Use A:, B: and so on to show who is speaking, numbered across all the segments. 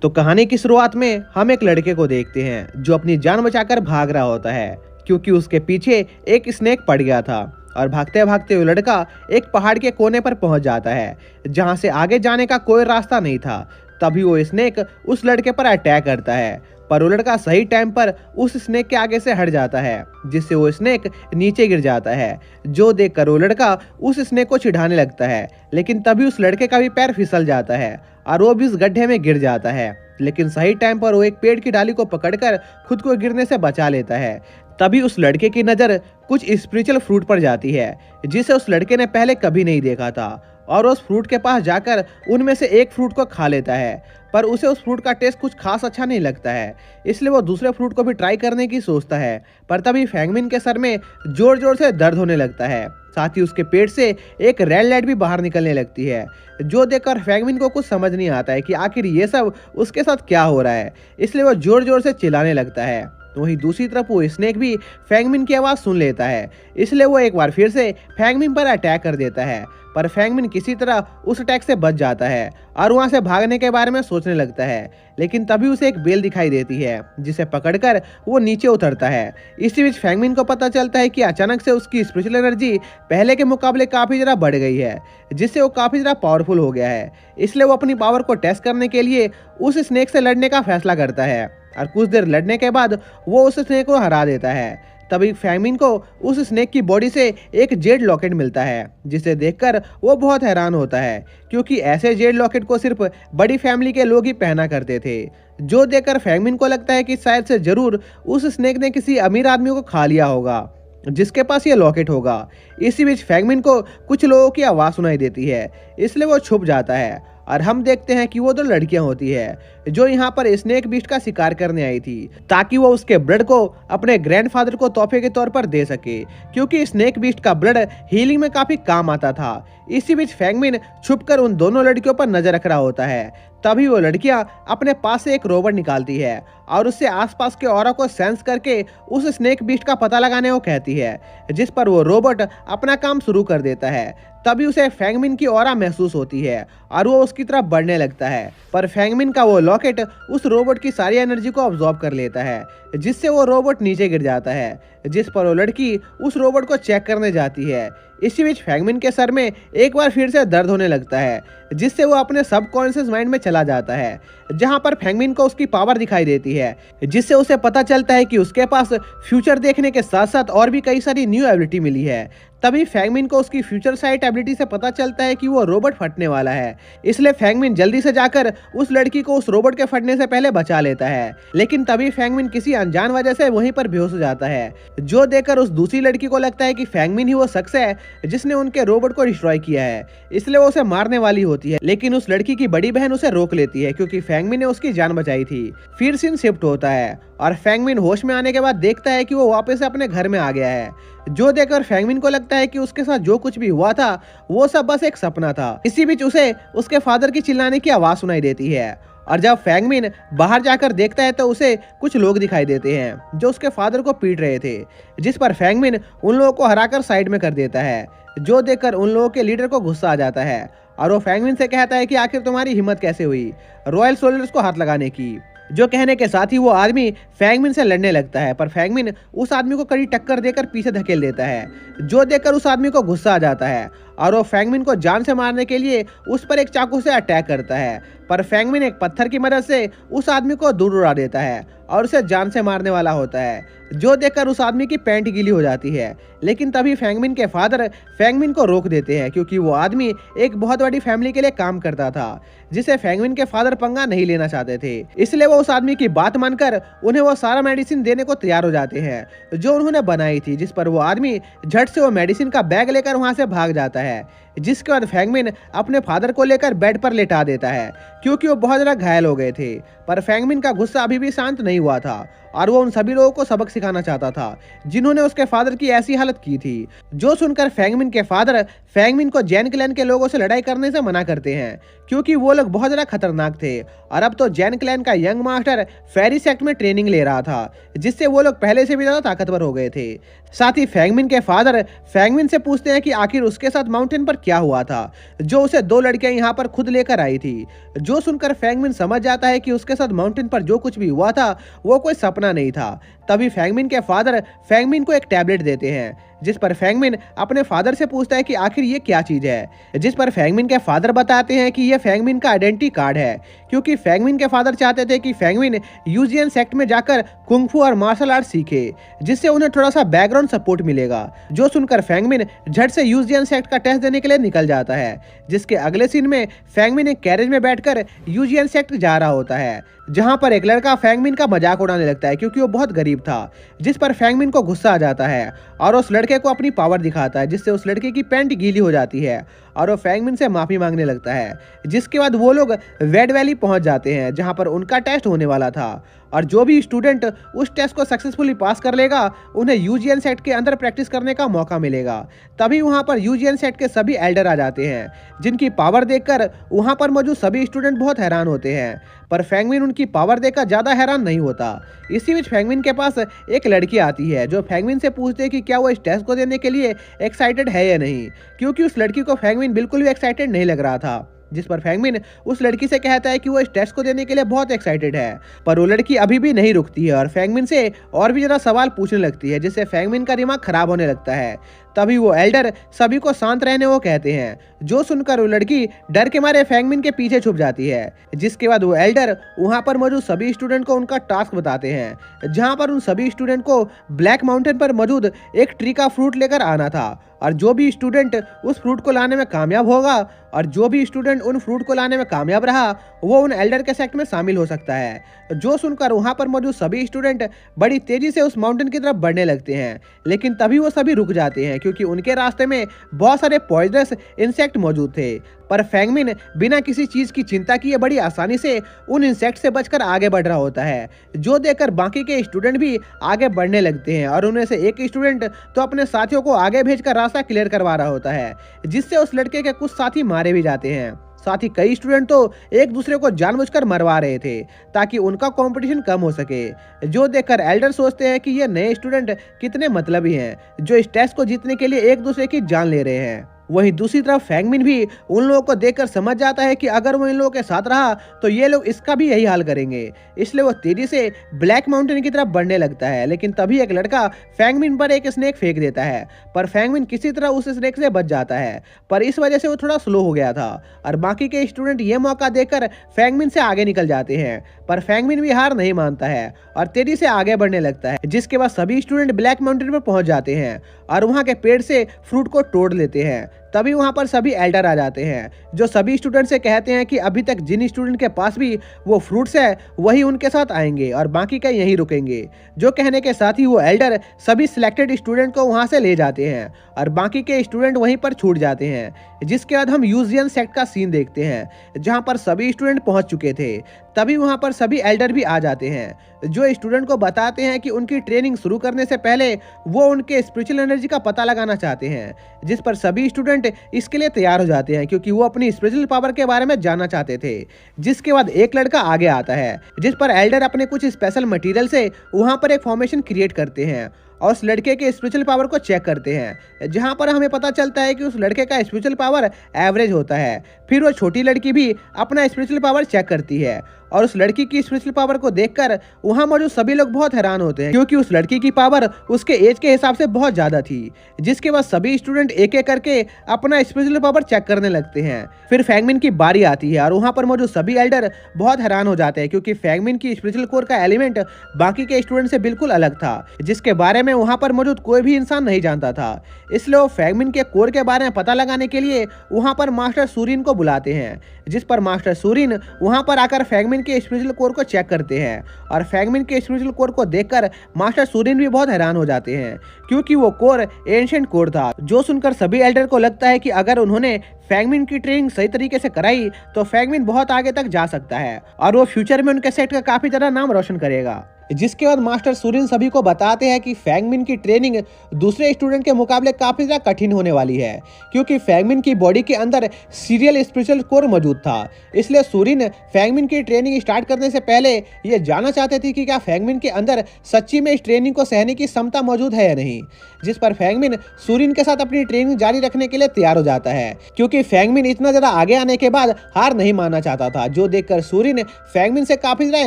A: तो कहानी की शुरुआत में हम एक लड़के को देखते हैं जो अपनी जान बचाकर भाग रहा होता है क्योंकि उसके पीछे एक स्नेक पड़ गया था। और भागते भागते वो लड़का एक पहाड़ के कोने पर पहुंच जाता है जहां से आगे जाने का कोई रास्ता नहीं था। तभी वो स्नेक उस लड़के पर अटैक करता है, पर वो लड़का सही टाइम पर उस स्नेक के आगे से हट जाता है जिससे वो स्नेक नीचे गिर जाता है। जो देखकर वो लड़का उस स्नेक को चिढ़ाने लगता है, लेकिन तभी उस लड़के का भी पैर फिसल जाता है और वो भी उस गड्ढे में गिर जाता है। लेकिन सही टाइम पर वो एक पेड़ की डाली को पकड़कर खुद को गिरने से बचा लेता है। तभी उस लड़के की नज़र कुछ स्पिरिचुअल फ्रूट पर जाती है जिसे उस लड़के ने पहले कभी नहीं देखा था, और उस फ्रूट के पास जाकर उनमें से एक फ्रूट को खा लेता है। पर उसे उस फ्रूट का टेस्ट कुछ खास अच्छा नहीं लगता है, इसलिए वो दूसरे फ्रूट को भी ट्राई करने की सोचता है। पर तभी फैंगमिन के सर में जोर जोर से दर्द होने लगता है, साथ ही उसके पेट से एक रेड लाइट भी बाहर निकलने लगती है। जो देखकर फैंगमिन को कुछ समझ नहीं आता है कि आखिर ये सब उसके साथ क्या हो रहा है, इसलिए वो जोर जोर से चिल्लाने लगता है। वहीं दूसरी तरफ वो स्नेक भी फैंगमिन की आवाज़ सुन लेता है, इसलिए वो एक बार फिर से फैंगमिन पर अटैक कर देता है। पर फैंगमिन किसी तरह उस अटैक से बच जाता है और वहां से भागने के बारे में सोचने लगता है। लेकिन तभी उसे एक बेल दिखाई देती है जिसे पकड़कर वो नीचे उतरता है। इसी बीच फैंगमिन को पता चलता है कि अचानक से उसकी स्पिरिचुअल एनर्जी पहले के मुकाबले काफ़ी ज़्यादा बढ़ गई है, जिससे वो काफ़ी ज़्यादा पावरफुल हो गया है। इसलिए वो अपनी पावर को टेस्ट करने के लिए उस स्नेक से लड़ने का फैसला करता है, और कुछ देर लड़ने के बाद वो उस स्नेक को हरा देता है। तभी फैंगमिन को उस स्नेक की बॉडी से एक जेड लॉकेट मिलता है, जिसे देखकर वो बहुत हैरान होता है क्योंकि ऐसे जेड लॉकेट को सिर्फ बड़ी फैमिली के लोग ही पहना करते थे। जो देखकर फैंगमिन को लगता है कि शायद से जरूर उस स्नेक ने किसी अमीर आदमी को खा लिया होगा जिसके पास ये लॉकेट होगा। इसी बीच फैंगमिन को कुछ लोगों की आवाज़ सुनाई देती है, इसलिए वो छुप जाता है और हम देखते हैं कि वो दो लड़कियां होती है जो यहाँ पर स्नेक बीस्ट का शिकार करने आई थी ताकि वो उसके ब्लड को अपने ग्रैंडफादर को तोहफे के तौर पर दे सके, क्योंकि स्नेक बीस्ट का ब्लड हीलिंग में काफी काम आता था। इसी बीच फैंगमिन छुपकर उन दोनों लड़कियों पर नजर रख रहा होता है। तभी वो लड़कियां अपने पास से एक रोबोट निकालती है और उससे आसपास के ऑरा को सेंस करके उस स्नेक बीस्ट का पता लगाने को कहती है, जिस पर वो रोबोट अपना काम शुरू कर देता है। तभी उसे फैंगमिन की ऑरा महसूस होती है और वो उसकी तरफ बढ़ने लगता है, पर फैंगमिन का वो लॉकेट उस रोबोट की सारी एनर्जी को अब्सॉर्ब कर लेता है, जिससे वो रोबोट नीचे गिर जाता है, जिस पर वो लड़की उस रोबोट को चेक करने जाती है। इसी बीच फैंगमिन के सर में एक बार फिर से दर्द होने लगता है, जिससे वो अपने सबकॉन्शियस माइंड में चला जाता है, जहां पर फैंगमिन को उसकी पावर दिखाई देती है, जिससे उसे पता चलता है कि उसके पास फ्यूचर देखने के साथ साथ और भी कई सारी न्यू एबिलिटी मिली है। तभी फैंगमिन को उसकी फ्यूचर साइट एबिलिटी से पता चलता है कि वो रोबोट फटने वाला है, इसलिए फैंगमिन जल्दी से जाकर उस लड़की को उस रोबोट के फटने से पहले बचा लेता है। लेकिन तभी फैंगमिन किसी अनजान वजह से वहीं पर बेहोश हो जाता है। जो देखकर उस दूसरी लड़की को लगता है कि फैंगमिन ही वो शख्स है जिसने उनके रोबोट को डिस्ट्रॉय किया है, इसलिए वो उसे मारने वाली होती है। लेकिन उस लड़की की बड़ी बहन उसे रोक लेती है क्योंकि फैंगमिन ने उसकी जान बचाई थी। फिर सीन शिफ्ट होता है और फैंगमिन होश में आने के बाद देखता है कि वो वापस अपने घर में आ गया है। जो देखकर फैंगमिन को लगता है कि उसके साथ जो कुछ भी हुआ था वो सब बस एक सपना था। इसी बीच उसे उसके फादर की चिल्लाने की आवाज सुनाई देती है, और जब फैंगमिन बाहर जाकर देखता है तो उसे कुछ लोग दिखाई देते हैं जो उसके फादर को पीट रहे थे, जिस पर फैंगमिन उन लोगों को हराकर साइड में कर देता है। जो देखकर उन लोगों के लीडर को गुस्सा आ जाता है और वो फैंगमिन से कहता है कि आखिर तुम्हारी हिम्मत कैसे हुई रॉयल सोल्जर्स को हाथ लगाने की। जो कहने के साथ ही वो आदमी फैंगमिन से लड़ने लगता है, पर फैंगमिन उस आदमी को कड़ी टक्कर देकर पीछे धकेल देता है। जो देखकर उस आदमी को गुस्सा आ जाता है और वो फैंगमिन को जान से मारने के लिए उस पर एक चाकू से अटैक करता है, पर फैंगमिन एक पत्थर की मदद से उस आदमी को दूर उड़ा देता है और उसे जान से मारने वाला होता है। जो देखकर उस आदमी की पैंट गीली हो जाती है, लेकिन तभी फैंगमिन के फादर फैंगमिन को रोक देते हैं क्योंकि वो आदमी एक बहुत बड़ी फैमिली के लिए काम करता था, जिसे फैंगमिन के फादर पंगा नहीं लेना चाहते थे। इसलिए वो उस आदमी की बात मानकर उन्हें वो सारा मेडिसिन देने को तैयार हो जाते हैं जो उन्होंने बनाई थी, जिस पर वो आदमी झट से वो मेडिसिन का बैग लेकर वहां से भाग जाता है। जिसके बाद फैंगमिन अपने फादर को लेकर बेड पर लेटा देता है क्योंकि वो बहुत ज़्यादा घायल हो गए थे। पर फैंगमिन का गुस्सा अभी भी शांत नहीं हुआ था और वो उन सभी लोगों को सबक सिखाना चाहता था जिन्होंने उसके फादर की ऐसी हालत की थी। जो सुनकर फेंगमिन के फादर फेंगमिन को जैन क्लैन के लोगों से लड़ाई करने से मना करते हैं क्योंकि वो लोग बहुत ज्यादा खतरनाक थे और अब तो जैन क्लैन का यंग मास्टर फेरी सेक्ट में ट्रेनिंग ले रहा था जिससे वो लोग पहले से भी ज्यादा ताकतवर हो गए थे। साथ ही फेंगमिन के फादर फेंगमिन से पूछते हैं कि आखिर उसके साथ माउंटेन पर क्या हुआ था जो उसे दो लड़कियां यहाँ पर खुद लेकर आई थी। जो सुनकर फेंगमिन समझ जाता है कि उसके साथ माउंटेन पर जो कुछ भी हुआ था वो कोई सपना नहीं था। तभी फेंगमिन के फादर फेंगमिन को एक टैबलेट देते हैं जिस पर फेंगमिन अपने फादर से पूछता है कि आखिर ये क्या चीज है, जिस पर फेंगमिन के फादर बताते हैं कि ये फेंगमिन का आइडेंटिटी कार्ड है क्योंकि फेंगमिन के फादर चाहते थे कि फेंगमिन यूजियन सेक्ट में जाकर कुंग-फू और मार्शल आर्ट सीखे जिससे उन्हें थोड़ा सा बैकग्राउंड सपोर्ट मिलेगा। जो सुनकर फेंगमिन झट से यूजियन सेक्ट का टेस्ट देने के लिए निकल जाता है जिसके अगले सीन में फेंगमिन एक कैरेज में बैठकर यूजियन सेक्ट जा रहा होता है जहां पर एक लड़का फेंगमिन का मजाक उड़ाने लगता है क्योंकि वो बहुत गरीब था, जिस पर फेंगमिन को गुस्सा आ जाता है और उस लड़के को अपनी पावर दिखाता है जिससे उस लड़के की पैंट गीली हो जाती है और वो फेंगमिन से माफी मांगने लगता है। जिसके बाद वो लोग वेड वैली पहुंच जाते हैं जहां पर उनका टेस्ट होने वाला था और जो भी स्टूडेंट उस टेस्ट को सक्सेसफुली पास कर लेगा उन्हें यूजियन सेट के अंदर प्रैक्टिस करने का मौका मिलेगा। तभी वहां पर यूजियन सेट के सभी एल्डर आ जाते हैं जिनकी पावर देखकर वहां पर मौजूद सभी स्टूडेंट बहुत हैरान होते हैं, पर फेंगमिन उनकी पावर देखकर ज्यादा हैरान नहीं होता। इसी बीच फेंगमिन के पास एक लड़की आती है जो फेंगमिन से पूछती है कि क्या वो इस टेस्ट को देने के लिए एक्साइटेड है या नहीं, क्योंकि उस लड़की को फेंगमिन बिल्कुल भी एक्साइटेड नहीं लग रहा था। जिस पर फेंगमिन उस लड़की से कहता है कि वो इस टेस्ट को देने के लिए बहुत एक्साइटेड है, पर वो लड़की अभी भी नहीं रुकती है और फेंगमिन से और भी ज्यादा सवाल पूछने लगती है जिससे फेंगमिन का दिमाग खराब होने लगता है। तभी वो एल्डर सभी को शांत रहने को कहते हैं, जो सुनकर वो लड़की डर के मारे फेंगमिन के पीछे छुप जाती है। जिसके बाद वो एल्डर वहां पर मौजूद सभी स्टूडेंट को उनका टास्क बताते हैं जहां पर उन सभी स्टूडेंट को ब्लैक माउंटेन पर मौजूद एक ट्री का फ्रूट लेकर आना था और जो भी स्टूडेंट उस फ्रूट को लाने में कामयाब होगा और जो भी स्टूडेंट उन फ्रूट को लाने में कामयाब रहा वो उन एल्डर के सेक्ट में शामिल हो सकता है। जो सुनकर वहां पर मौजूद सभी स्टूडेंट बड़ी तेजी से उस माउंटेन की तरफ बढ़ने लगते हैं, लेकिन तभी वो सभी रुक जाते हैं क्योंकि उनके रास्ते में बहुत सारे पॉइजनस इंसेक्ट मौजूद थे। पर फेंगमिन बिना किसी चीज की चिंता किए बड़ी आसानी से उन इंसेक्ट से बचकर आगे बढ़ रहा होता है, जो देखकर बाकी के स्टूडेंट भी आगे बढ़ने लगते हैं और उनमें से एक स्टूडेंट तो अपने साथियों को आगे भेजकर रास्ता क्लियर करवा रहा होता है, जिससे उस लड़के के कुछ साथी मारे भी जाते हैं। साथ ही कई स्टूडेंट तो एक दूसरे को जानबूझकर मरवा रहे थे ताकि उनका कंपटीशन कम हो सके, जो देखकर एल्डर सोचते हैं कि ये नए स्टूडेंट कितने मतलबी हैं जो इस टेस्ट को जीतने के लिए एक दूसरे की जान ले रहे हैं। वहीं दूसरी तरफ फेंगमिन भी उन लोगों को देखकर समझ जाता है कि अगर वो इन लोगों के साथ रहा तो ये लोग इसका भी यही हाल करेंगे, इसलिए वो तेजी से ब्लैक माउंटेन की तरफ बढ़ने लगता है। लेकिन तभी एक लड़का फेंगमिन पर एक स्नेक फेंक देता है, पर फेंगमिन किसी तरह उस स्नेक से बच जाता है, पर इस वजह से वो थोड़ा स्लो हो गया था और बाकी के स्टूडेंट ये मौका देखकर फेंगमिन से आगे निकल जाते हैं। पर फेंगमिन भी हार नहीं मानता है और तेजी से आगे बढ़ने लगता है। जिसके बाद सभी स्टूडेंट ब्लैक माउंटेन पर पहुंच जाते हैं और वहां के पेड़ से फ्रूट को तोड़ लेते हैं। तभी वहां पर सभी एल्डर आ जाते हैं जो सभी स्टूडेंट से कहते हैं कि अभी तक जिन स्टूडेंट के पास भी वो फ्रूट्स है वही उनके साथ आएंगे और बाकी का यहीं रुकेंगे। जो कहने के साथ ही वो एल्डर सभी सिलेक्टेड स्टूडेंट को वहां से ले जाते हैं और बाकी के स्टूडेंट वहीं पर छूट जाते हैं। जिसके बाद हम यूजियन सेक्ट का सीन देखते हैं जहां पर सभी स्टूडेंट पहुंच चुके थे। तभी वहां पर सभी एल्डर भी आ जाते हैं जो स्टूडेंट को बताते हैं कि उनकी ट्रेनिंग शुरू करने से पहले वो उनके स्पिरिचुअल एनर्जी का पता लगाना चाहते हैं, जिस पर सभी स्टूडेंट इसके लिए तैयार हो जाते हैं क्योंकि वो अपनी स्पिरिचुअल पावर के बारे में जानना चाहते थे। जिसके बाद एक लड़का आगे आता है जिस पर एल्डर अपने कुछ स्पेशल मटेरियल से वहां पर एक फॉर्मेशन क्रिएट करते हैं और उस लड़के के स्पिरिचुअल पावर को चेक करते हैं, जहां पर हमें पता चलता है कि उस लड़के का स्पिरिचुअल पावर एवरेज होता है। फिर वो छोटी लड़की भी अपना स्पिरिचुअल पावर चेक करती है और उस लड़की की स्पिरिचुअल पावर को देखकर वहां मौजूद सभी लोग बहुत हैरान होते हैं क्योंकि उस लड़की की पावर उसके एज के हिसाब से बहुत ज्यादा थी। जिसके बाद सभी स्टूडेंट एक एक करके अपना स्पिरिचुअल पावर चेक करने लगते हैं। फिर फेंगमिन की बारी आती है और वहां पर मौजूद सभी एल्डर बहुत हैरान हो जाते हैं क्योंकि फेंगमिन की स्पिरिचुअल कोर का एलिमेंट बाकी के स्टूडेंट से बिल्कुल अलग था, जिसके बारे में वहां पर मौजूद कोई भी इंसान नहीं जानता था। इसलिए वो फेंगमिन के कोर के बारे में पता लगाने के लिए वहां पर मास्टर सूरिन को बुलाते हैं, जिस पर मास्टर सूरिन वहां पर आकर फेंगमिन के स्पिरिचुअल कोर को चेक करते हैं और फेंगमिन के स्पिरिचुअल कोर को देखकर मास्टर सूरिन भी बहुत हैरान हो जाते हैं क्योंकि वो कोर एंशिएंट कोर था। जो सुनकर सभी एल्डर को लगता है कि अगर उन्होंने फेंगमिन की ट्रेनिंग सही तरीके से कराई तो फेंगमिन बहुत आगे तक जा सकता है और वो फ्यूचर में उनके सेक्ट का काफी ज्यादा नाम रोशन करेगा। जिसके बाद मास्टर सूरिन सभी को बताते हैं कि फैंगमिन की ट्रेनिंग दूसरे स्टूडेंट के मुकाबले काफी ज्यादा कठिन होने वाली है, क्योंकि फैंगमिन की बॉडी के अंदर सीरियल स्पिरिचुअल कोर मौजूद था। इसलिए सूरिन फैंगमिन की ट्रेनिंग स्टार्ट करने से पहले ये जानना चाहते थे कि क्या फैंगमिन के अंदर सच्ची में इस ट्रेनिंग को सहने की क्षमता मौजूद है या नहीं। जिस पर फैंगमिन सूरिन के साथ अपनी ट्रेनिंग जारी रखने के लिए तैयार हो जाता है, क्योंकि फैंगमिन इतना ज्यादा आगे आने के बाद हार नहीं मानना चाहता था, जो देखकर सूरिन फैंगमिन से काफी ज्यादा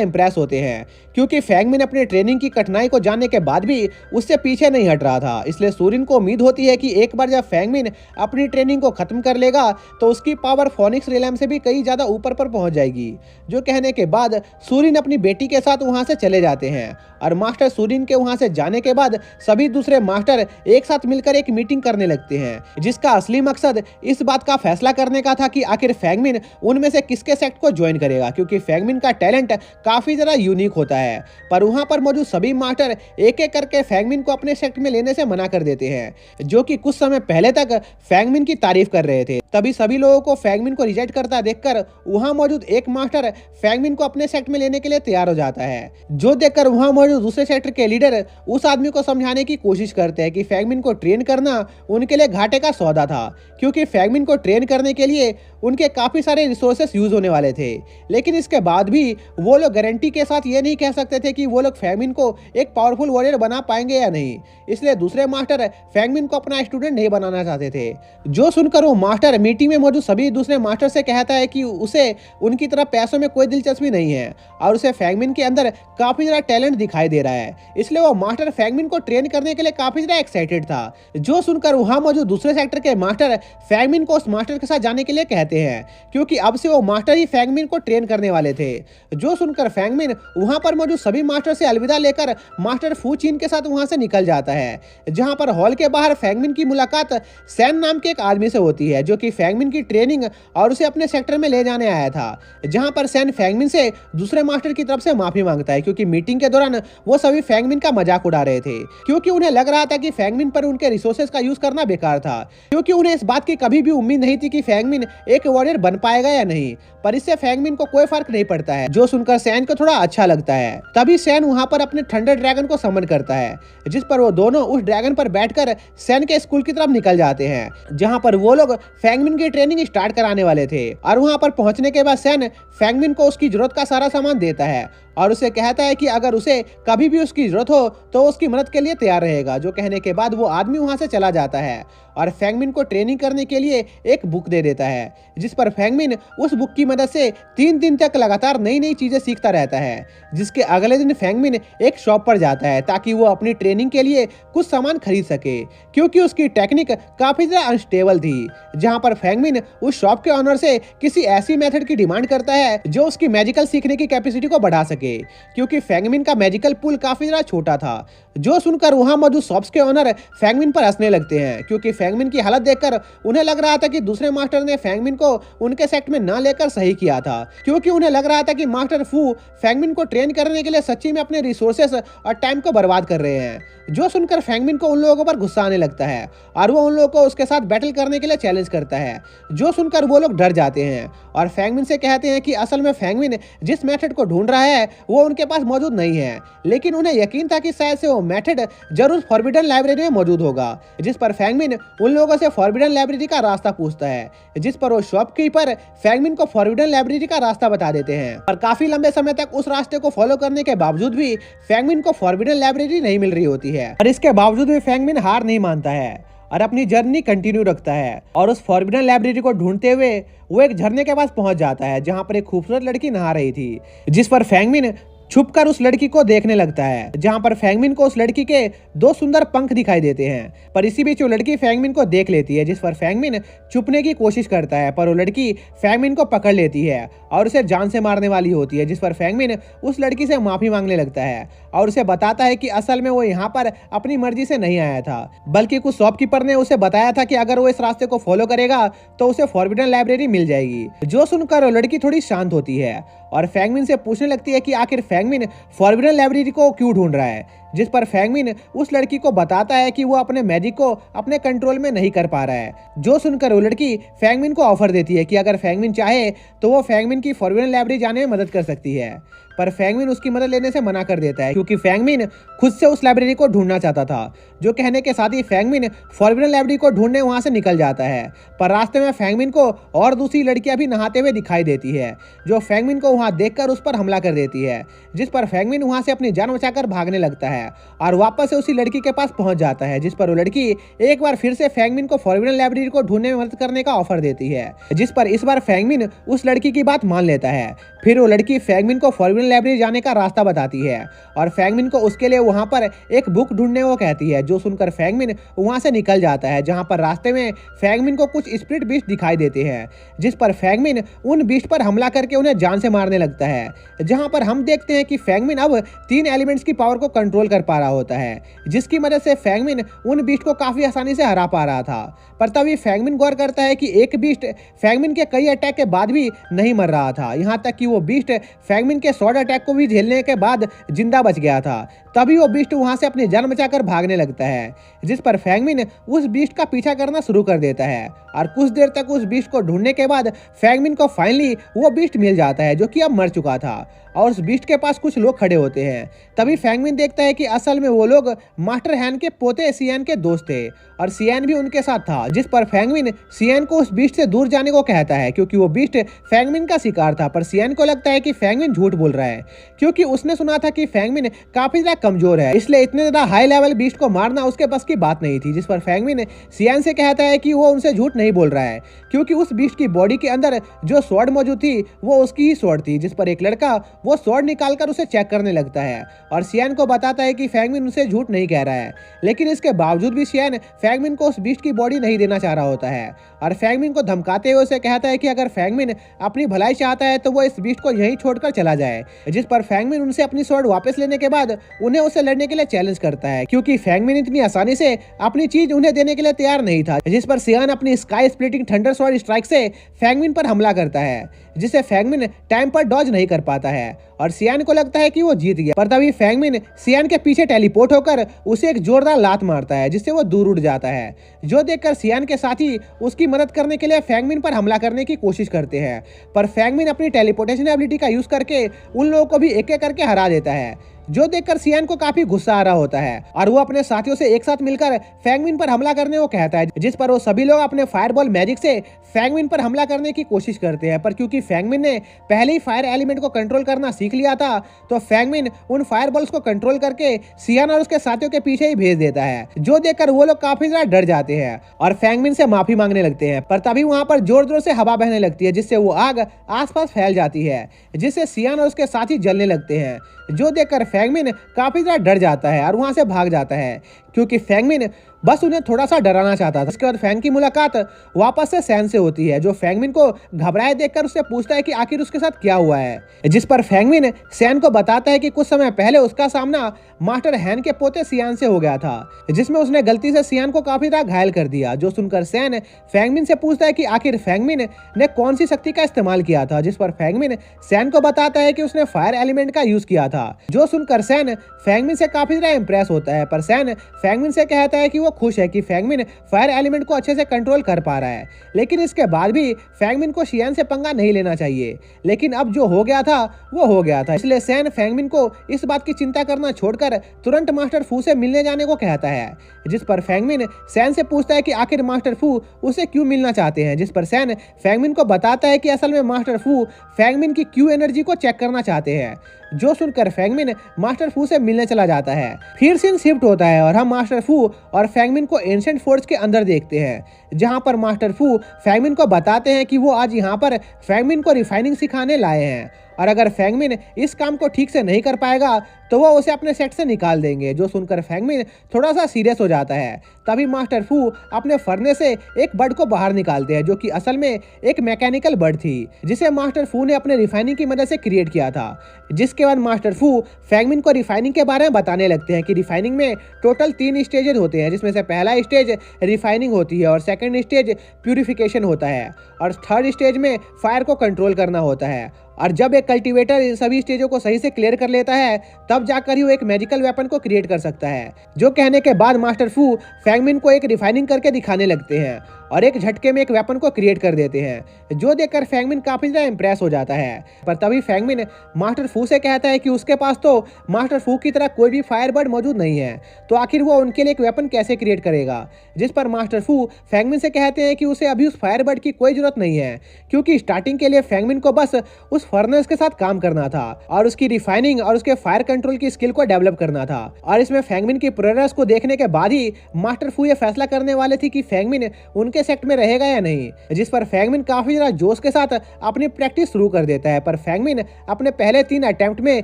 A: इंप्रेस होते हैं, क्योंकि फैंगमिन अपनी ट्रेनिंग की कठिनाई को जानने के बाद भी उससे पीछे नहीं हट रहा था। इसलिए सूरिन को उम्मीद होती है कि एक बार जब फैंगमिन अपनी ट्रेनिंग को खत्म कर लेगा तो उसकी पावर फोनिक्स रियलम से भी कई ज्यादा ऊपर पर पहुंच जाएगी। जो कहने के बाद सूरिन अपनी बेटी के साथ वहां से चले जाते हैं और मास्टर सूरिन के वहां से जाने के बाद सभी दूसरे मास्टर एक साथ मिलकर एक मीटिंग करने लगते हैं, जिसका असली मकसद इस बात का फैसला करने का था कि आखिर फैंगमिन उनमें से किसके सेक्ट को ज्वाइन करेगा, क्योंकि फैंगमिन का टैलेंट काफी ज्यादा यूनिक होता है। पर वहां पर मौजूद सभी मास्टर एक एक करके फैंगमिन को अपने सेक्ट में लेने से मना कर देते हैं, जो कि कुछ समय पहले तक फैंगमिन की तारीफ कर रहे थे। तभी सभी लोगों को फैंगमिन को रिजेक्ट करता देखकर वहां मौजूद एक मास्टर फैंगमिन को अपने सेक्ट में लेने के लिए तैयार हो जाता है, जो देखकर वहां मौजूद दूसरे सेक्टर के लीडर उस आदमी को समझाने की कोशिश करते हैं कि फैंगमिन को ट्रेन करना उनके लिए घाटे का सौदा था, क्योंकि फैंगमिन को ट्रेन करने के लिए उनके काफी सारे रिसोर्सेस यूज होने वाले थे। लेकिन इसके बाद भी वो लोग गारंटी के साथ ये नहीं कह सकते थे कि वो लोग फैंगमिन को एक पावरफुल वॉरियर बना पाएंगे या नहीं। इसलिए दूसरे मास्टर फैंगमिन को अपना स्टूडेंट नहीं बनाना चाहते थे। जो सुनकर वो मास्टर मीटिंग में मौजूद सभी दूसरे मास्टर से कहता है कि उसे उनकी तरफ पैसों में कोई दिलचस्पी नहीं है और उसे फैंगमिन के अंदर काफी ज्यादा टैलेंट दिखाई दे रहा है। इसलिए वो मास्टर फैंगमिन को ट्रेन करने के लिए काफी ज्यादा एक्साइटेड था। जो सुनकर वहां मौजूद दूसरे सेक्टर के मास्टर फैंगमिन को उस मास्टर के साथ जाने के लिए कहते हैं, क्योंकि अब से वो मास्टर ही फैंगमिन को ट्रेन करने वाले थे। जो सुनकर फैंगमिन वहां पर मौजूद सभी मास्टर से अलविदा लेकर मास्टर फू चीन के साथ वहां से निकल जाता है, जहां पर हॉल के बाहर फैंगमिन की मुलाकात सैन नाम के एक आदमी से होती है, जो कि फैंगमिन की ट्रेनिंग और उसे अपने सेक्टर में ले जाने आया था। जहां पर सैन फैंगमिन से दूसरे मास्टर की तरफ से माफी मांगता है, क्योंकि मीटिंग के दौरान वो सभी फैंगमिन का मजाक उड़ा रहे थे, क्योंकि उन्हें लग रहा था कि फैंगमिन पर उनके रिसोर्सेज का यूज करना बेकार था, क्योंकि उन्हें इस बात की कभी भी उम्मीद नहीं थी कि फैंगमिन एक वॉरियर बन पाएगा या नहीं। पर इससे फैंगमिन को कोई फर्क नहीं पड़ता है, जो सुनकर सैन को थोड़ा अच्छा लगता है। तभी सैन वहां पर अपने थंडर ड्रैगन को समन करता है, जिस पर वो दोनों उस ड्रैगन पर बैठकर सैन के स्कूल की तरफ निकल जाते हैं, जहां पर वो लोग फैंगमिन की ट्रेनिंग स्टार्ट कराने वाले थे। और वहां पर पहुंचने के बाद सैन फैंगमिन को उसकी जरूरत का सारा सामान देता है और उसे कहता है कि अगर उसे कभी भी उसकी जरूरत हो तो उसकी मदद के लिए तैयार रहेगा। जो कहने के बाद वो आदमी वहां से चला जाता है और फैंगमिन को ट्रेनिंग करने के लिए एक बुक दे देता है, जिस पर फैंगमिन उस बुक की मदद से 3 दिन तक लगातार नई नई चीजें सीखता रहता है। जिसके अगले दिन फैंगमिन एक शॉप पर जाता है ताकि वो अपनी ट्रेनिंग के लिए कुछ सामान खरीद सके, क्योंकि उसकी टेक्निक काफी ज्यादा अनस्टेबल थी। जहां पर फैंगमिन उस शॉप के ऑनर से किसी ऐसी मेथड की डिमांड करता है जो उसकी मैजिकल सीखने की कैपेसिटी को बढ़ा सके, क्योंकि फैंगमिन का मैजिकल पूल काफी ज्यादा छोटा था। जो सुनकर वहां मौजूद शॉप्स के ऑनर फैंगमिन पर हंसने लगते हैं, क्योंकि फैंगमिन की हालत देखकर उन्हें लग रहा था कि दूसरे मास्टर ने फैंगमिन को उनके सेक्ट में ना लेकर सही किया था, क्योंकि उन्हें लग रहा था कि मास्टर फू फैंगमिन को ट्रेन करने के लिए सच्ची में अपने रिसोर्सेस और टाइम को बर्बाद कर रहे हैं। जो सुनकर फैंगमिन को उन लोगों पर गुस्सा आने लगता है और वो उन लोगों को उसके साथ बैटल करने के लिए चैलेंज करता है। जो सुनकर वो लोग डर जाते हैं और फैंगमिन से कहते हैं कि असल में फैंगमिन जिस मेथड को ढूंढ रहा है वो उनके पास मौजूद नहीं है, लेकिन उन्हें यकीन था कि शायद से वो मेथड जरूर फॉरबिडन लाइब्रेरी में मौजूद होगा। जिस पर फैंगमिन उन लोगों से फॉरबिडन लाइब्रेरी का रास्ता पूछता है, जिस पर वो शॉपकीपर फैंगमिन को फॉरबिडन लाइब्रेरी का रास्ता बता देते हैं। पर काफी लंबे समय तक उस रास्ते को फॉलो करने के बावजूद भी फैंगमिन को फॉरबिडन लाइब्रेरी नहीं मिल रही होती है, और इसके बावजूद भी फैंगमिन हार नहीं मानता है और अपनी जर्नी कंटिन्यू रखता है। और उस फॉरबिडन लाइब्रेरी को ढूंढते हुए वो एक झरने के पास पहुंच जाता है, जहां पर एक खूबसूरत लड़की नहा रही थी, जिस पर फैंगमिन छुपकर उस लड़की को देखने लगता है। जहां पर फैंगमिन को उस लड़की के 2 सुंदर पंख दिखाई देते हैं, पर इसी बीच वो लड़की फैंगमिन को देख लेती है, जिस पर फैंगमिन छुपने की कोशिश करता है, पर वो लड़की फैंगमिन को पकड़ लेती है और उसे जान से मारने वाली होती है। जिस पर फैंगमिन उस लड़की से माफी मांगने लगता है और उसे बताता है कि असल में वो यहाँ पर अपनी मर्जी से नहीं आया था, बल्कि कुछ शॉपकीपर ने उसे बताया था कि अगर वो इस रास्ते को फॉलो करेगा तो उसे फॉरबिडन लाइब्रेरी मिल जाएगी। जो सुनकर वो लड़की थोड़ी शांत होती है और फैंगमिन से पूछने लगती है कि आखिर फैंगमिन फॉरबिडन लाइब्रेरी को क्यों ढूंढ रहा है। जिस पर फैंगमिन उस लड़की को बताता है कि वो अपने मैजिक को अपने कंट्रोल में नहीं कर पा रहा है। जो सुनकर वो लड़की फैंगमिन को ऑफर देती है कि अगर फैंगमिन चाहे तो वो फैंगमिन की फॉरबिडन लाइब्रेरी जाने में मदद कर सकती है, पर फैंगमिन उसकी मदद लेने से मना कर देता है क्योंकि फैंगमिन खुद से उस लाइब्रेरी को ढूंढना चाहता था। जो कहने के साथ ही फैंगमिन फॉरबिडन लाइब्रेरी को ढूंढने वहां से निकल जाता है, पर रास्ते में फैंगमिन को और दूसरी लड़कियां भी नहाते हुए दिखाई देती है, जो फैंगमिन को वहां देखकर उस पर हमला कर देती है, जिस पर फैंगमिन वहां से अपनी जान बचाकर भागने लगता है और वापस से उसी लड़की के पास पहुंच जाता है, जिस पर वो लड़की एक बार फिर से फैंगमिन को फॉरबिडन लाइब्रेरी को ढूंढने में मदद करने का ऑफर देती है, जिस पर इस बार फैंगमिन उस लड़की की बात मान लेता है। फिर वो लड़की फैंगमिन को फॉरबिडन लाइब्रेरी जाने का रास्ता बताती है और फैंगमिन को उसके लिए वहां पर एक बुक ढूंढने को कहती है, जो सुनकर फैंगमिन वहां से निकल जाता है, जहां पर रास्ते में फैंगमिन को कुछ स्पिरिट बीस्ट दिखाई देते हैं, जिस पर फैंगमिन उन बीस्ट पर हमला करके उन्हें जान से मारने लगता है, जहां पर हम देखते हैं कि फैंगमिन अब 3 एलिमेंट्स की पावर को कंट्रोल कर पा रहा होता है, जिसकी मदद से फैंगमिन उन बीस्ट को काफी आसानी से हरा पा रहा था। पर तभी फैंगमिन गौर करता है कि एक बीस्ट फैंगमिन के कई अटैक के बाद भी नहीं मर रहा था, यहां तक कि वो बीस्ट फैंगमिन के स्वॉर्ड अटैक को भी झेलने के बाद जिंदा बच गया था। तभी वो बीस्ट वहां से अपनी जान बचाकर भागने लगता है, जिस पर फैंगमिन उस बीस्ट का पीछा करना शुरू कर देता है और कुछ देर तक उस बीस्ट को ढूंढने के बाद फैंगमिन को फाइनली वो बीस्ट मिल जाता है, जो कि अब मर चुका था और उस बीस्ट के पास कुछ लोग खड़े होते हैं। तभी फैंगमिन देखता है कि असल में वो लोग मास्टर हैन के पोते सियान के दोस्त थे और सियान भी उनके साथ था, जिस पर फैंगमिन सियान को उस बीस्ट से दूर जाने को कहता है क्योंकि वो बीस्ट फैंगमिन का शिकार था। पर सियान को लगता है कि फैंगमिन झूठ बोल रहा है क्योंकि उसने सुना था कि फैंगमिन काफी ज्यादा कमजोर है, इसलिए इतने ज्यादा हाई लेवल बीस्ट को मारना उसके बस की बात नहीं थी। जिस पर फैंगमिन सियान से कहता है कि वो उनसे झूठ नहीं बोल रहा है क्योंकि उस बीस्ट की बॉडी के अंदर जो स्वॉर्ड मौजूद थी वो उसकी ही स्वॉर्ड थी, जिस पर एक लड़का वो स्वॉर्ड निकालकर उसे चेक करने लगता है और सियान को बताता है कि फैंगमिन उनसे झूठ नहीं कह रहा है, लेकिन इसके बावजूद भी सियान फैंगमिन को उस बीस्ट की बॉडी नहीं देना चाह रहा होता है और फैंगमिन को धमकाते हुए उसे कहता है कि अगर फैंगमिन अपनी भलाई चाहता है तो वो इस बीस्ट को यहीं छोड़कर चला जाए, जिस पर फैंगमिन उनसे अपनी स्वॉर्ड वापस लेने के बाद उन्हें उससे लड़ने के लिए चैलेंज करता है क्योंकि फैंगमिन इतनी आसानी से अपनी चीज उन्हें देने के लिए तैयार नहीं था, जिस पर सियान अपनी sky splitting thunder sword strike से फैंगमिन पर हमला करता है, जिसे फैंगमिन टाइम पर डॉज नहीं कर पाता है और सियान को लगता है कि वो जीत गया। पर तभी फैंगमिन सियान के पीछे टेलीपोर्ट होकर उसे एक जोरदार लात मारता है, जिससे वो दूर उड़ जाता है, जो देखकर सियान के साथी उसकी मदद करने के लिए फैंगमिन पर हमला करने की कोशिश करते हैं, पर फैंगमिन अपनी टेलीपोर्टेशन एबिलिटी का यूज करके उन लोगों को भी एक एक करके हरा देता है, जो देखकर सियान को काफी गुस्सा आ रहा होता है और वो अपने साथियों से एक साथ मिलकर फैंगमिन पर हमला करने को कहता है, जिस पर वो सभी लोग अपने फायरबॉल मैजिक से फैंगमिन पर हमला करने की कोशिश करते हैं। पर क्योंकि फैंगमिन ने पहले ही फायर एलिमेंट को कंट्रोल करना सीख लिया था तो फैंगमिन उन फायरबॉल्स को कंट्रोल करके सियान और उसके साथियों के पीछे ही भेज देता है, जो देखकर वो लोग काफी ज्यादा डर जाते हैं और फैंगमिन से माफी मांगने लगते हैं। पर तभी वहां पर जोर जोर से हवा बहने लगती है, जिससे वो आग आसपास फैल जाती है, जिससे सियान और उसके साथी जलने लगते हैं, जो देखकर फैंगमिन काफी ज्यादा डर जाता है और वहां से भाग जाता है क्योंकि फैंगमिन बस उन्हें थोड़ा सा डराना चाहता था। इसके बाद फैंग की मुलाकात वापस से सैन से होती है, जो फैंगमिन को घबराए देखकर उससे पूछता है कि आखिर उसके साथ क्या हुआ है, जिस पर फैंगमिन सैन को बताता है कि कुछ समय पहले उसका सामना मास्टर हैन के पोते सियान से हो गया था, जिसमें उसने गलती से सियान को काफी ज्यादा घायल कर दिया। जो सुनकर सैन फैंगमिन से पूछता है कि आखिर फैंगमिन ने कौन सी शक्ति का इस्तेमाल किया था, जिस पर फैंगमिन सैन को बताता है कि उसने फायर एलिमेंट का यूज किया था। जो सुनकर सैन फैंगमिन से काफी ज्यादा इंप्रेस होता है, पर सैन फैंगमिन से कहता है कि वो खुश है कि फैंगमिन फायर एलिमेंट को अच्छे से कंट्रोल कर पा रहा है, लेकिन इसके बाद भी फैंगमिन को सियान से पंगा नहीं लेना चाहिए, लेकिन अब जो हो गया था वो हो गया था, इसलिए सैन फैंगमिन को इस बात की चिंता करना छोड़कर तुरंत मास्टर फू से मिलने जाने को कहता है, जिस पर फैंगमिन सैन से पूछता है कि आखिर मास्टर फू उसे क्यों मिलना चाहते हैं, जिस पर सैन फैंगमिन को बताता है कि असल में मास्टर फू फैंगमिन की क्यू एनर्जी को चेक करना चाहते हैं। जो सुनकर फैंगमिन मास्टर फू से मिलने चला जाता है। फिर सीन शिफ्ट होता है और हम मास्टर फू और फैंगमिन को एंशिएंट फोर्ट्स के अंदर देखते हैं, जहां पर मास्टर फू फैंगमिन को बताते हैं कि वो आज यहाँ पर फैंगमिन को रिफाइनिंग सिखाने लाए हैं और अगर फैंगमिन इस काम को ठीक से नहीं कर पाएगा तो वो उसे अपने सेट से निकाल देंगे। जो सुनकर फैंगमिन थोड़ा सा सीरियस हो जाता है। तभी मास्टर फू अपने फरने से एक बर्ड को बाहर निकालते हैं, जो कि असल में एक मैकेनिकल बर्ड थी, जिसे मास्टर फू ने अपने रिफाइनिंग की मदद से क्रिएट किया था। जिसके बाद मास्टर फू फैंगमिन को रिफाइनिंग के बारे में बताने लगते हैं कि रिफाइनिंग में टोटल 3 स्टेजेस होते हैं, जिसमें से पहला स्टेज रिफाइनिंग होती है और सेकंड स्टेज प्यूरिफिकेशन होता है और थर्ड स्टेज में फायर को कंट्रोल करना होता है और जब एक कल्टीवेटर इन सभी स्टेजों को सही से क्लियर कर लेता है तब जाकर ही वो एक मैजिकल वेपन को क्रिएट कर सकता है। जो कहने के बाद मास्टर फू फैंगमिन को एक रिफाइनिंग करके दिखाने लगते हैं और एक झटके में एक वेपन को क्रिएट कर देते हैं, जो देखकर फैंगमिन काफी ज्यादा इंप्रेस हो जाता है। पर तभी फैंगमिन मास्टर फू से कहता है कि उसके पास तो मास्टर फू की तरह कोई भी फायरबर्ड मौजूद नहीं है, तो आखिर वो उनके लिए एक वेपन कैसे क्रिएट करेगा। जिस पर मास्टर फू फैंगमिन से कहते हैं कि उसे अभी उस फायरबर्ड की कोई जरूरत नहीं है, क्योंकि स्टार्टिंग के लिए फैंगमिन को बस उस फर्नेस के साथ काम करना था और उसकी रिफाइनिंग और उसके फायर कंट्रोल की स्किल को डेवलप करना था। और इसमें फैंगमिन की प्रोग्रेस को देखने के बाद ही मास्टर फू ये फैसला करने वाले थे कि फैंगमिन उनके सेक्ट में रहेगा या नहीं। जिस पर फैंगमिन काफी ज्यादा जोश के साथ अपनी प्रैक्टिस शुरू कर देता है, पर फैंगमिन अपने पहले 3 अटेम्प्ट में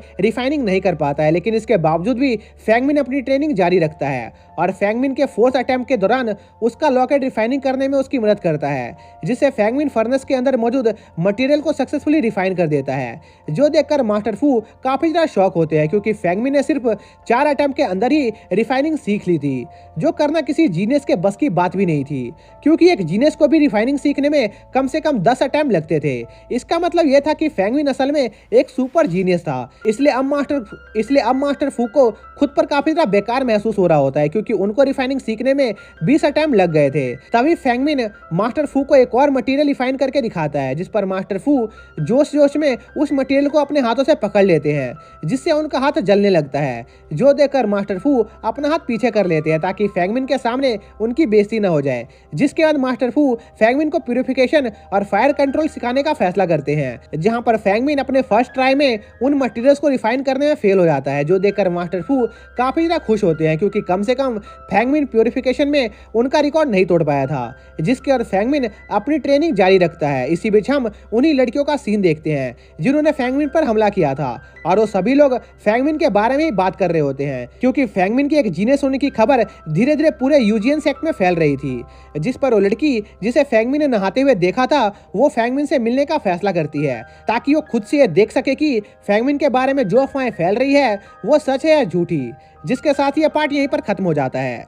A: रिफाइनिंग नहीं कर पाता है, लेकिन इसके बावजूद भी फैंगमिन अपनी ट्रेनिंग जारी रखता है और फैंगमिन के 4th अटेम्प्ट के दौरान उसका लॉकेट रिफाइनिंग करने में उसकी मदद करता है, जिससे फैंगमिन फर्नेस के अंदर मौजूद मटेरियल को सक्सेसफुली रिफाइन कर देता है। जो देखकर मास्टर फू काफी ज्यादा शॉक होते हैं, क्योंकि फैंगमिन ने सिर्फ 4 अटेम्प्ट के अंदर ही रिफाइनिंग सीख ली थी, जो करना किसी जीनियस के बस की बात भी नहीं थी, क्योंकि एक जीनियस को भी रिफाइनिंग सीखने में कम से कम 10 अटेम्प्ट लगते थे। इसका मतलब यह था कि फैंगमिन असल में एक सुपर जीनियस था। इसलिए अब मास्टर फू को खुद पर काफी ज्यादा बेकार महसूस हो रहा होता है, क्योंकि उनको रिफाइनिंग सीखने में 20 अटेम्प्ट लग गए थे। तभी फैंगमिन मास्टर फू को एक और मटेरियल रिफाइन करके दिखाता है, जिस पर मास्टर फू जोश जोश में उस मटेरियल को अपने हाथों से पकड़ लेते हैं, जिससे उनका हाथ जलने लगता है। जो देखकर मास्टर फू अपना हाथ पीछे कर लेते हैं ताकि फैंगमिन के सामने उनकी बेइज्जती न हो जाए। जिसके बाद मास्टर फू फैंगमिन को प्यूरिफिकेशन और फायर कंट्रोल सिखाने का फैसला करते हैं, जहां पर फैंगमिन अपने फर्स्ट ट्राई में उन मटेरियल्स को रिफाइन करने में फेल हो जाता है। जो देखकर मास्टर फू काफी ज्यादा खुश होते हैं, क्योंकि कम से कम फैंगमिन प्यूरिफिकेशन में उनका रिकॉर्ड नहीं तोड़ पाया था। जिसके बाद फैंगमिन अपनी ट्रेनिंग जारी रखता है। इसी बीच हम उन्हीं लड़कियों का सीन देखते हैं जिन्होंने फैंगमिन पर हमला किया था, और वो सभी लोग फैंगमिन के बारे में ही बात कर रहे होते हैं, क्योंकि फैंगमिन की एक जीनियस होने की खबर धीरे धीरे पूरे यूजियन सेक्ट में फैल रही थी। जिस पर वो लड़की जिसे फैंगमिन ने नहाते हुए देखा था वो फैंगमिन से मिलने का फैसला करती है, ताकि वो खुद से ये देख सके कि फैंगमिन के बारे में जो अफवाहें फैल रही है वो सच है या झूठी। जिसके साथ ये पार्ट यहीं पर खत्म हो जाता है।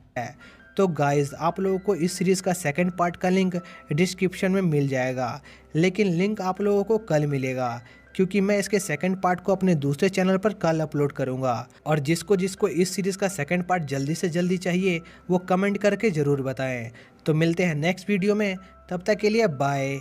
B: तो गाइस आप लोगों को इस सीरीज़ का सेकंड पार्ट का लिंक डिस्क्रिप्शन में मिल जाएगा, लेकिन लिंक आप लोगों को कल मिलेगा, क्योंकि मैं इसके सेकंड पार्ट को अपने दूसरे चैनल पर कल अपलोड करूंगा। और जिसको जिसको इस सीरीज़ का सेकंड पार्ट जल्दी से जल्दी चाहिए वो कमेंट करके ज़रूर बताएं। तो मिलते हैं नेक्स्ट वीडियो में, तब तक के लिए बाय।